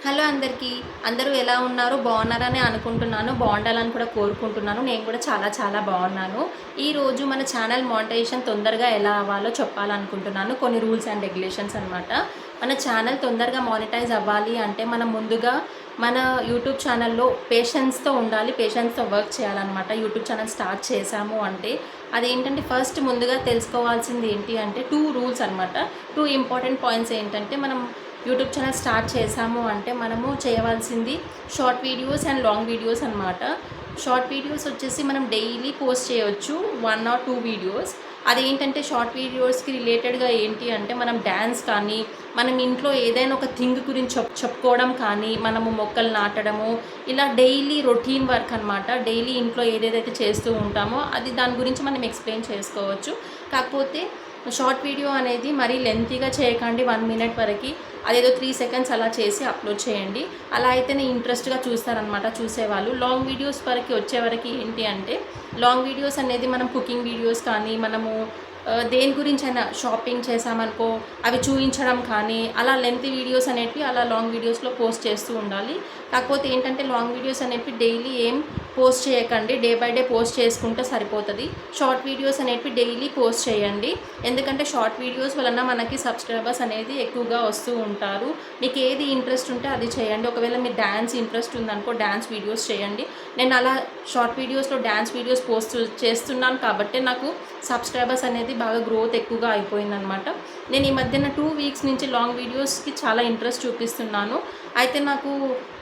Hello అందరికీ. అందరూ ఎలా ఉన్నారు? బాగున్నారని అనుకుంటున్నాను. బాగుండాలని కూడా కోరుకుంటున్నాను. నేను కూడా చాలా చాలా బాగున్నాను. ఈరోజు మన ఛానల్ మానిటైజేషన్ తొందరగా ఎలా అవ్వాలో చెప్పాలనుకుంటున్నాను. కొన్ని రూల్స్ అండ్ రెగ్యులేషన్స్ అనమాట. మన ఛానల్ తొందరగా మానిటైజ్ అవ్వాలి అంటే మనం ముందుగా మన యూట్యూబ్ ఛానల్లో పేషెన్స్తో ఉండాలి. పేషెన్స్తో వర్క్ చేయాలన్నమాట. యూట్యూబ్ ఛానల్ స్టార్ట్ చేశాము అంటే అదేంటంటే ఫస్ట్ ముందుగా తెలుసుకోవాల్సింది ఏంటి అంటే 2 రూల్స్ అనమాట. 2 ఇంపార్టెంట్ పాయింట్స్ ఏంటంటే మనం యూట్యూబ్ ఛానల్ స్టార్ట్ చేసాము అంటే మనము చేయవలసింది short videos and long videos అనమాట. షార్ట్ వీడియోస్ వచ్చేసి మనం డైలీ పోస్ట్ చేయవచ్చు 1 or 2 వీడియోస్. అదేంటంటే షార్ట్ వీడియోస్కి రిలేటెడ్గా ఏంటి అంటే మనం డ్యాన్స్ కానీ మనం ఇంట్లో ఏదైనా ఒక థింగ్ గురించి చెప్పుకోవడం కానీ మనము మొక్కలు నాటడము ఇలా డైలీ రొటీన్ వర్క్ అనమాట. డైలీ ఇంట్లో ఏదేదైతే చేస్తూ ఉంటామో అది దాని గురించి మనం ఎక్స్ప్లెయిన్ చేసుకోవచ్చు. కాకపోతే షార్ట్ వీడియో అనేది మరీ లెంతీగా చేయకండి, 1 minute వరకు. అదేదో 3 seconds అలా చేసి అప్లోడ్ చేయండి. అలా అయితేనే ఇంట్రెస్ట్గా చూస్తారనమాట చూసేవాళ్ళు. లాంగ్ వీడియోస్ వరకు వచ్చేవరకు ఏంటి అంటే లాంగ్ వీడియోస్ అనేది మనం కుకింగ్ వీడియోస్ కానీ మనము దేని గురించైనా షాపింగ్ చేసామనుకో అవి చూపించడం కానీ అలా లెంత్ వీడియోస్ అనేటివి అలా లాంగ్ వీడియోస్లో పోస్ట్ చేస్తూ ఉండాలి. కాకపోతే ఏంటంటే లాంగ్ వీడియోస్ అనేవి డైలీ ఏం పోస్ట్ చేయకండి, డే బై డే పోస్ట్ చేసుకుంటే సరిపోతుంది. షార్ట్ వీడియోస్ అనేవి డైలీ పోస్ట్ చేయండి. ఎందుకంటే షార్ట్ వీడియోస్ వలన మనకి సబ్స్క్రైబర్స్ అనేది ఎక్కువగా వస్తూ ఉంటారు. మీకు ఏది ఇంట్రెస్ట్ ఉంటే అది చేయండి. ఒకవేళ మీరు డ్యాన్స్ ఇంట్రెస్ట్ ఉందనుకో డ్యాన్స్ వీడియోస్ చేయండి. నేను అలా షార్ట్ వీడియోస్లో డ్యాన్స్ వీడియోస్ పోస్ట్ చేస్తున్నాను కాబట్టి నాకు సబ్స్క్రైబర్స్ అనేది బాగా గ్రోత్ ఎక్కువగా అయిపోయిందనమాట. నేను ఈ మధ్యన 2 weeks నుంచి లాంగ్ వీడియోస్కి చాలా ఇంట్రెస్ట్ చూపిస్తున్నాను. అయితే నాకు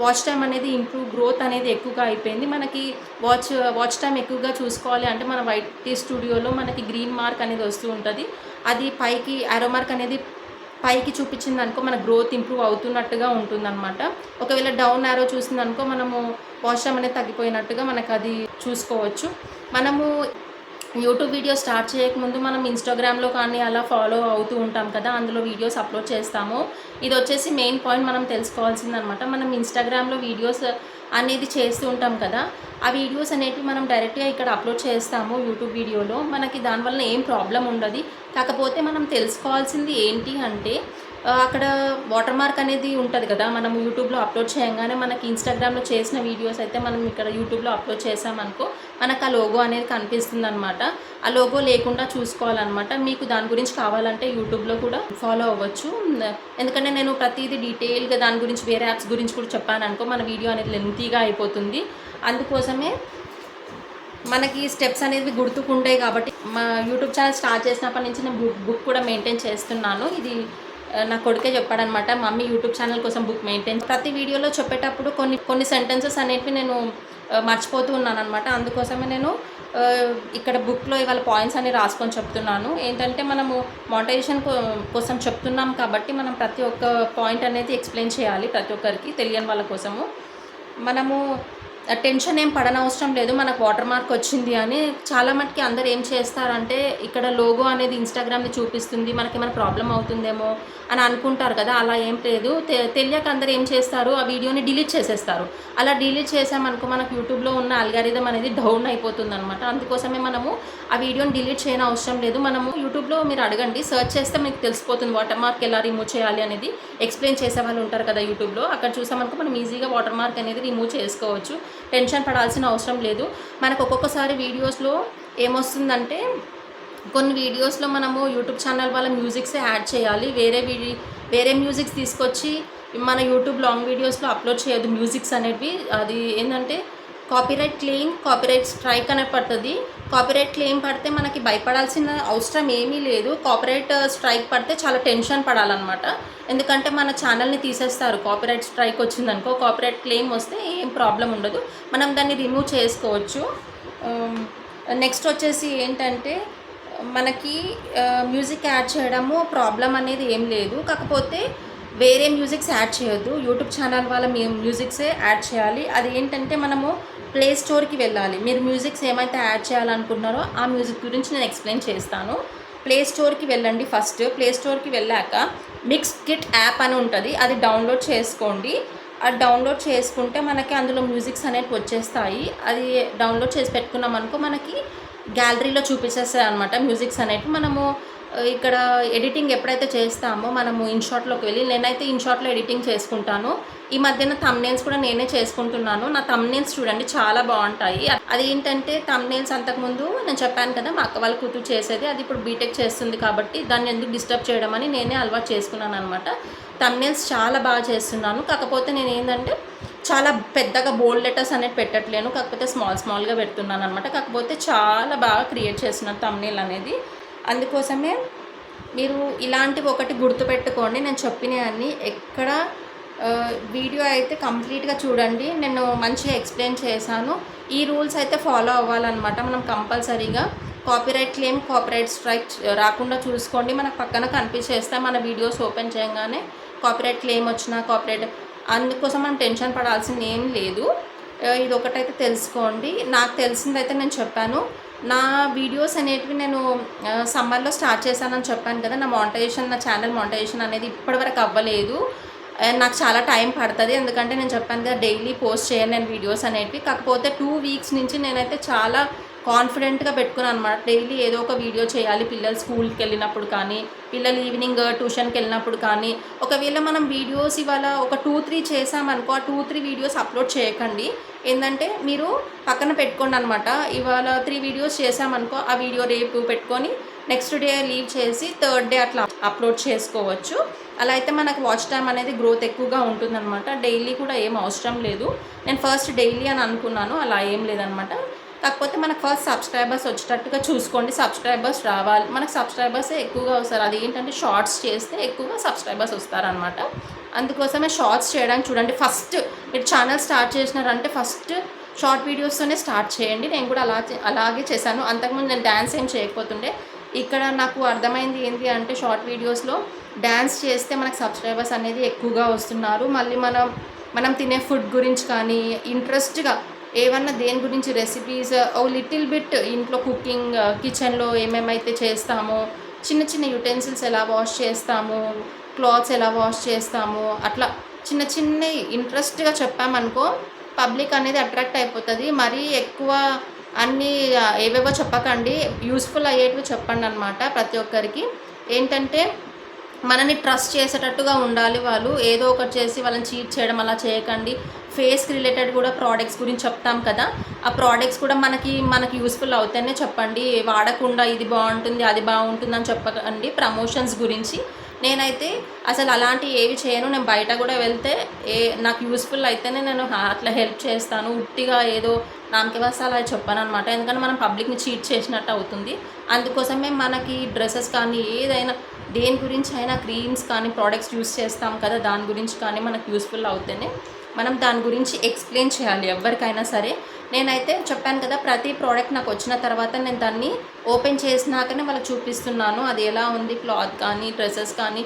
వాచ్ టైం అనేది గ్రోత్ అనేది ఎక్కువగా అయిపోయింది. మనకి వాచ్ టైం ఎక్కువగా చూసుకోవాలి అంటే మన వైటీ స్టూడియోలో మనకి గ్రీన్ మార్క్ అనేది వస్తూ ఉంటుంది. అది పైకి యారో మార్క్ అనేది పైకి చూపించింది అనుకో మన గ్రోత్ ఇంప్రూవ్ అవుతున్నట్టుగా ఉంటుందన్నమాట. ఒకవేళ డౌన్ యారో చూసిందనుకో మనము వాచ్ టైం అనేది తగ్గిపోయినట్టుగా మనకు అది చూసుకోవచ్చు. మనము యూట్యూబ్ వీడియో స్టార్ట్ చేయకముందు మనం ఇన్స్టాగ్రామ్లో కానీ అలా ఫాలో అవుతూ ఉంటాం కదా, అందులో వీడియోస్ అప్లోడ్ చేస్తాము. ఇది వచ్చేసి మెయిన్ పాయింట్ మనం తెలుసుకోవాల్సిందనమాట. మనం ఇన్స్టాగ్రామ్లో వీడియోస్ అనేది చేస్తూ ఉంటాం కదా, ఆ వీడియోస్ అనేవి మనం డైరెక్ట్గా ఇక్కడ అప్లోడ్ చేస్తాము యూట్యూబ్ వీడియోలో. మనకి దానివల్ల ఏం ప్రాబ్లం ఉండదు. కాకపోతే మనం తెలుసుకోవాల్సింది ఏంటి అంటే అక్కడ వాటర్ మార్క్ అనేది ఉంటుంది కదా, మనం యూట్యూబ్లో అప్లోడ్ చేయగానే మనకి ఇన్స్టాగ్రామ్లో చేసిన వీడియోస్ అయితే మనం ఇక్కడ యూట్యూబ్లో అప్లోడ్ చేసామనుకో మనకు ఆ లోగో అనేది కనిపిస్తుంది అనమాట. ఆ లోగో లేకుండా చూసుకోవాలన్నమాట. మీకు దాని గురించి కావాలంటే యూట్యూబ్లో కూడా ఫాలో అవ్వచ్చు. ఎందుకంటే నేను ప్రతిదీ డీటెయిల్గా దాని గురించి వేరే యాప్స్ గురించి కూడా చెప్పాను అనుకో మన వీడియో అనేది లెంతీగా అయిపోతుంది. అందుకోసమే మనకి స్టెప్స్ అనేది గుర్తుకుంటాయి కాబట్టి మా యూట్యూబ్ ఛానల్ స్టార్ట్ చేసినప్పటి నుంచి నేను బుక్ కూడా మెయింటైన్ చేస్తున్నాను. ఇది నా కొడుకే చెప్పాడనమాట, మమ్మీ యూట్యూబ్ ఛానల్ కోసం బుక్ మెయింటైన్. ప్రతి వీడియోలో చెప్పేటప్పుడు కొన్ని సెంటెన్సెస్ అనేవి నేను మర్చిపోతూ ఉన్నాను అనమాట. అందుకోసమే నేను ఇక్కడ బుక్లో ఇవాళ పాయింట్స్ అన్ని రాసుకొని చెప్తున్నాను. ఏంటంటే మనము మానిటైజేషన్ కోసం చెప్తున్నాం కాబట్టి మనం ప్రతి ఒక్క పాయింట్ అనేది ఎక్స్ప్లెయిన్ చేయాలి ప్రతి ఒక్కరికి, తెలియని వాళ్ళ కోసము. మనము టెన్షన్ ఏం పడనవసరం లేదు మనకు వాటర్ మార్క్ వచ్చింది అని. చాలా మటుకి అందరు ఏం చేస్తారంటే ఇక్కడ లోగో అనేది ఇన్స్టాగ్రామ్ది చూపిస్తుంది, మనకి ఏమైనా ప్రాబ్లం అవుతుందేమో అని అనుకుంటారు కదా, అలా ఏం లేదు. తెలియక అందరు ఏం చేస్తారు ఆ వీడియోని డిలీట్ చేసేస్తారు. అలా డిలీట్ చేసామనుకో మనకు యూట్యూబ్లో ఉన్న అల్గారిథం అనేది డౌన్ అయిపోతుంది అనమాట. అందుకోసమే మనము ఆ వీడియోని డిలీట్ చేయని అవసరం లేదు. మనము యూట్యూబ్లో మీరు అడగండి, సెర్చ్ చేస్తే మీకు తెలిసిపోతుంది వాటర్ మార్క్ ఎలా రిమూవ్ చేయాలి అనేది. ఎక్స్ప్లెయిన్ చేసే వాళ్ళు ఉంటారు కదా యూట్యూబ్లో, అక్కడ చూసామనుకో మనం ఈజీగా వాటర్ మార్క్ అనేది రిమూవ్ చేసుకోవచ్చు. టెన్షన్ పడాల్సిన అవసరం లేదు. మనకు ఒక్కొక్కసారి వీడియోస్లో ఏమొస్తుందంటే కొన్ని వీడియోస్లో మనము యూట్యూబ్ ఛానల్ వాళ్ళ మ్యూజిక్సే యాడ్ చేయాలి. వేరే మ్యూజిక్స్ తీసుకొచ్చి మన యూట్యూబ్ లాంగ్ వీడియోస్లో అప్లోడ్ చేయొద్దు మ్యూజిక్స్ అనేవి. అది ఏంటంటే కాపీరైట్ క్లెయిమ్, కాపీరైట్ స్ట్రైక్ అనేది పడుతుంది. కాపీరైట్ క్లెయిమ్ పడితే మనకి భయపడాల్సిన అవసరం ఏమీ లేదు. కాపీరైట్ స్ట్రైక్ పడితే చాలా టెన్షన్ పడాలన్నమాట. ఎందుకంటే మన ఛానల్ని తీసేస్తారు. కాపీరైట్ స్ట్రైక్ వచ్చిందనుకో, కాపీరైట్ క్లెయిమ్ వస్తే ఏం ప్రాబ్లం ఉండదు, మనం దాన్ని రిమూవ్ చేసుకోవచ్చు. నెక్స్ట్ వచ్చేసి ఏంటంటే మనకి మ్యూజిక్ యాడ్ చేయడము ప్రాబ్లం అనేది ఏం లేదు. కాకపోతే వేరే మ్యూజిక్స్ యాడ్ చేయొద్దు, యూట్యూబ్ ఛానల్ వాళ్ళ మ్యూజిక్సే యాడ్ చేయాలి. అది ఏంటంటే మనము ప్లే స్టోర్కి వెళ్ళాలి. మీరు మ్యూజిక్స్ ఏమైతే యాడ్ చేయాలనుకుంటున్నారో ఆ మ్యూజిక్ గురించి నేను ఎక్స్ప్లెయిన్ చేస్తాను. ప్లే స్టోర్కి వెళ్ళండి. ఫస్ట్ ప్లే స్టోర్కి వెళ్ళాక మిక్స్ కిట్ యాప్ అని ఉంటుంది, అది డౌన్లోడ్ చేసుకోండి. అది డౌన్లోడ్ చేసుకుంటే మనకి అందులో మ్యూజిక్స్ అనేవి వచ్చేస్తాయి. అది డౌన్లోడ్ చేసి పెట్టుకున్నాం అనుకో మనకి గ్యాలరీలో చూపించేస్తాయి అనమాట మ్యూజిక్స్ అనేవి. మనము ఇక్కడ ఎడిటింగ్ ఎప్పుడైతే చేస్తామో మనము ఇన్‌షాట్‌లోకి వెళ్ళి నేనైతే ఇన్‌షాట్‌లో ఎడిటింగ్ చేసుకుంటాను. ఈ మధ్యన థంబ్‌నెయిల్స్ కూడా నేనే చేసుకుంటున్నాను. నా థంబ్‌నెయిల్స్ చూడండి చాలా బావుంటాయి. అదేంటంటే థంబ్‌నెయిల్స్ అంతకుముందు నేను చెప్పాను కదా! మా అక్క వాళ్ళ కూతురు చేసేది. అది ఇప్పుడు బీటెక్ చేస్తుంది కాబట్టి దాన్ని ఎందుకు డిస్టర్బ్ చేయడం అని నేనే అలవాటు చేసుకున్నాననమాట. థంబ్‌నెయిల్స్ చాలా బాగా చేస్తున్నాను. కాకపోతే నేనేందంటే చాలా పెద్దగా బోల్డ్ లెటర్స్ అనేది పెట్టట్లేను. కాకపోతే స్మాల్‌గా పెడుతున్నాననమాట. కాకపోతే చాలా బాగా క్రియేట్ చేస్తున్నాను థంబ్‌నెయిల్ అనేది. అందుకోసమే మీరు ఇలాంటివి ఒకటి గుర్తుపెట్టుకోండి. నేను చెప్పినయన్నీ ఎక్కడ వీడియో అయితే కంప్లీట్‌గా చూడండి. నేను మంచిగా ఎక్స్‌ప్లెయిన్ చేశాను. ఈ రూల్స్ అయితే ఫాలో అవ్వాలనమాట మనం కంపల్సరీగా. కాపీరైట్ క్లెయిమ్, కాపీరైట్ స్ట్రైక్ రాకుండా చూసుకోండి. మనకు పక్కన కనిపించేస్తాయి మన వీడియోస్ ఓపెన్ చేయంగానే. కాపీరైట్ క్లెయిమ్ వచ్చినా, అందుకోసం మనం టెన్షన్ పడాల్సింది ఏం లేదు. ఇదొకటైతే తెలుసుకోండి. నాకు తెలిసిందైతే నేను చెప్పాను. నా వీడియోస్ అనేటివి నేను సమ్మర్‌లో స్టార్ట్ చేశానని చెప్పాను కదా! నా ఛానల్ మానిటైజేషన్ అనేది ఇప్పటివరకు అవ్వలేదు. నాకు చాలా టైం పడతది. ఎందుకంటే నేను చెప్పాను కదా! డైలీ పోస్ట్ చేయను నేను వీడియోస్ అనేటివి. కాకపోతే 2 వీక్స్ నుంచి నేనైతే చాలా కాన్ఫిడెంట్‌గా పెట్టుకున్నాననమాట. డైలీ ఏదో ఒక వీడియో చేయాలి. పిల్లలు స్కూల్‌కెళ్ళినప్పుడు కానీ, పిల్లలు ఈవినింగ్ ట్యూషన్‌కెళ్ళినప్పుడు కానీ, ఒకవేళ మనం వీడియోస్ ఇవాళ ఒక 2, 3 చేశామనుకో, ఆ 2, 3 వీడియోస్ అప్‌లోడ్ చేయకండి. ఏందంటే మీరు పక్కన పెట్టుకోండనమాట. ఇవాళ 3 వీడియోస్ చేశామనుకో, ఆ వీడియో రేపు పెట్టుకొని నెక్స్ట్ డే లీవ్ చేసి థర్డ్ డే అట్లా అప్‌లోడ్ చేసుకోవచ్చు. అలా అయితే మనకు వాచ్ టైమ్ అనేది గ్రోత్ ఎక్కువగా ఉంటుందనమాట. డైలీ కూడా ఏం అవసరం లేదు. నేను ఫస్ట్ డైలీ అని అనుకున్నాను. అలా ఏం లేదనమాట. కాకపోతే మనకు ఫస్ట్ సబ్స్క్రైబర్స్ వచ్చేటట్టుగా చూసుకోండి. సబ్స్క్రైబర్స్ రావాలి. మనకు సబ్స్క్రైబర్సే ఎక్కువగా వస్తారు. అదేంటంటే షార్ట్స్ చేస్తే ఎక్కువగా సబ్స్క్రైబర్స్ వస్తారనమాట. అందుకోసమే షార్ట్స్ చేయడానికి చూడండి. ఫస్ట్ మీరు ఛానల్ స్టార్ట్ చేసినారంటే ఫస్ట్ షార్ట్ వీడియోస్తోనే స్టార్ట్ చేయండి. నేను కూడా అలాగే చేశాను. అంతకుముందు నేను డ్యాన్స్ ఏం చేయకపోతుండే. ఇక్కడ నాకు అర్థమైంది ఏంటి అంటే షార్ట్ వీడియోస్‌లో డ్యాన్స్ చేస్తే మనకు సబ్స్క్రైబర్స్ అనేది ఎక్కువగా వస్తున్నారు. మళ్ళీ మనం తినే ఫుడ్ గురించి కానీ ఇంట్రెస్ట్‌గా ఏవన్నా దేని గురించి రెసిపీస్ ఓ లిటిల్ బిట్ ఇంట్లో కుకింగ్ కిచెన్లో ఏమేమైతే చేస్తామో, చిన్న చిన్న యుటెన్సిల్స్ ఎలా వాష్ చేస్తాము, క్లాత్స్ ఎలా వాష్ చేస్తాము, అట్లా చిన్న చిన్నవి ఇంట్రెస్ట్‌గా చెప్పామనుకో పబ్లిక్ అనేది అట్రాక్ట్ అయిపోతుంది. మరీ ఎక్కువ అన్నీ ఏవేవో చెప్పకండి. యూస్‌ఫుల్ అయ్యేటివి చెప్పండనమాట ప్రతి ఒక్కరికి. ఏంటంటే మనని ట్రస్ట్ చేసేటట్టుగా ఉండాలి వాళ్ళు. ఏదో ఒకటి చేసి వాళ్ళని చీట్ చేయడం అలా చేయకండి. ఫేస్‌కి రిలేటెడ్ కూడా ప్రోడక్ట్స్ గురించి చెప్తాం కదా! ఆ ప్రోడక్ట్స్ కూడా మనకి యూస్‌ఫుల్ అవుతేనే చెప్పండి. వాడకుండా ఇది బావుంటుంది, అది బావుంటుందని చెప్పకండి. ప్రమోషన్స్ గురించి నేనైతే అసలు అలాంటివి ఏవి చేయను. నేను బయట కూడా వెళ్తే నాకు యూస్‌ఫుల్ అయితేనే నేను అట్లా హెల్ప్ చేస్తాను. ఉట్టిగా ఏదో నామకే వాస్తే అలా చెప్పననమాట. ఎందుకంటే మనం పబ్లిక్‌ని చీట్ చేసినట్టు అవుతుంది. అందుకోసమే మనకి డ్రెసెస్ కానీ ఏదైనా దేని గురించి అయినా క్రీమ్స్ కానీ ప్రోడక్ట్స్ యూస్ చేస్తాం కదా! దాని గురించి కానీ మనకు యూస్‌ఫుల్ అవుతేనే మనం దాని గురించి ఎక్స్‌ప్లెయిన్ చేయాలి ఎవరికైనా సరే. నేనైతే చెప్పాను కదా! ప్రతి ప్రోడక్ట్ నాకు వచ్చిన తర్వాత నేను దాన్ని ఓపెన్ చేసినాకనే వాళ్ళకి చూపిస్తున్నాను. అది ఎలా ఉంది క్లాత్ కానీ, డ్రెసెస్ కానీ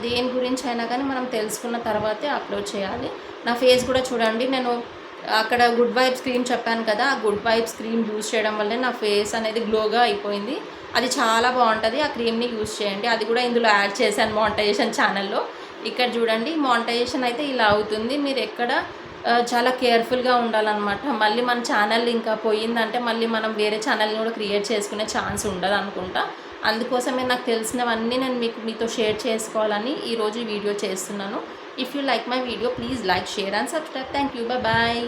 దేని గురించి అయినా కానీ మనం తెలుసుకున్న తర్వాతే అప్‌లోడ్ చేయాలి. నా ఫేస్ కూడా చూడండి. నేను అక్కడ గుడ్ వైబ్స్ క్రీమ్ చెప్పాను కదా! ఆ గుడ్ వైబ్స్ క్రీమ్ యూజ్ చేయడం వల్లే నా ఫేస్ అనేది గ్లోగా అయిపోయింది. అది చాలా బావుంటది. ఆ క్రీమ్‌ని యూజ్ చేయండి. అది కూడా ఇందులో యాడ్ చేశాను మానిటైజేషన్ ఛానల్‌లో. ఇక్కడ చూడండి మానిటైజేషన్ అయితే ఇలా అవుతుంది. మీరు ఎక్కడ చాలా కేర్‌ఫుల్‌గా ఉండాలనమాట. మళ్ళీ మన ఛానల్ ఇంకా పోయిందంటే మళ్ళీ మనం వేరే ఛానల్‌ని కూడా క్రియేట్ చేసుకునే ఛాన్స్ ఉండదనుకుంటా. అందుకోసమే నాకు తెలిసినవన్నీ నేను మీతో షేర్ చేసుకోవాలని ఈరోజు ఈ వీడియో చేస్తున్నాను. If you like my video please like, share and subscribe. Thank you. Bye.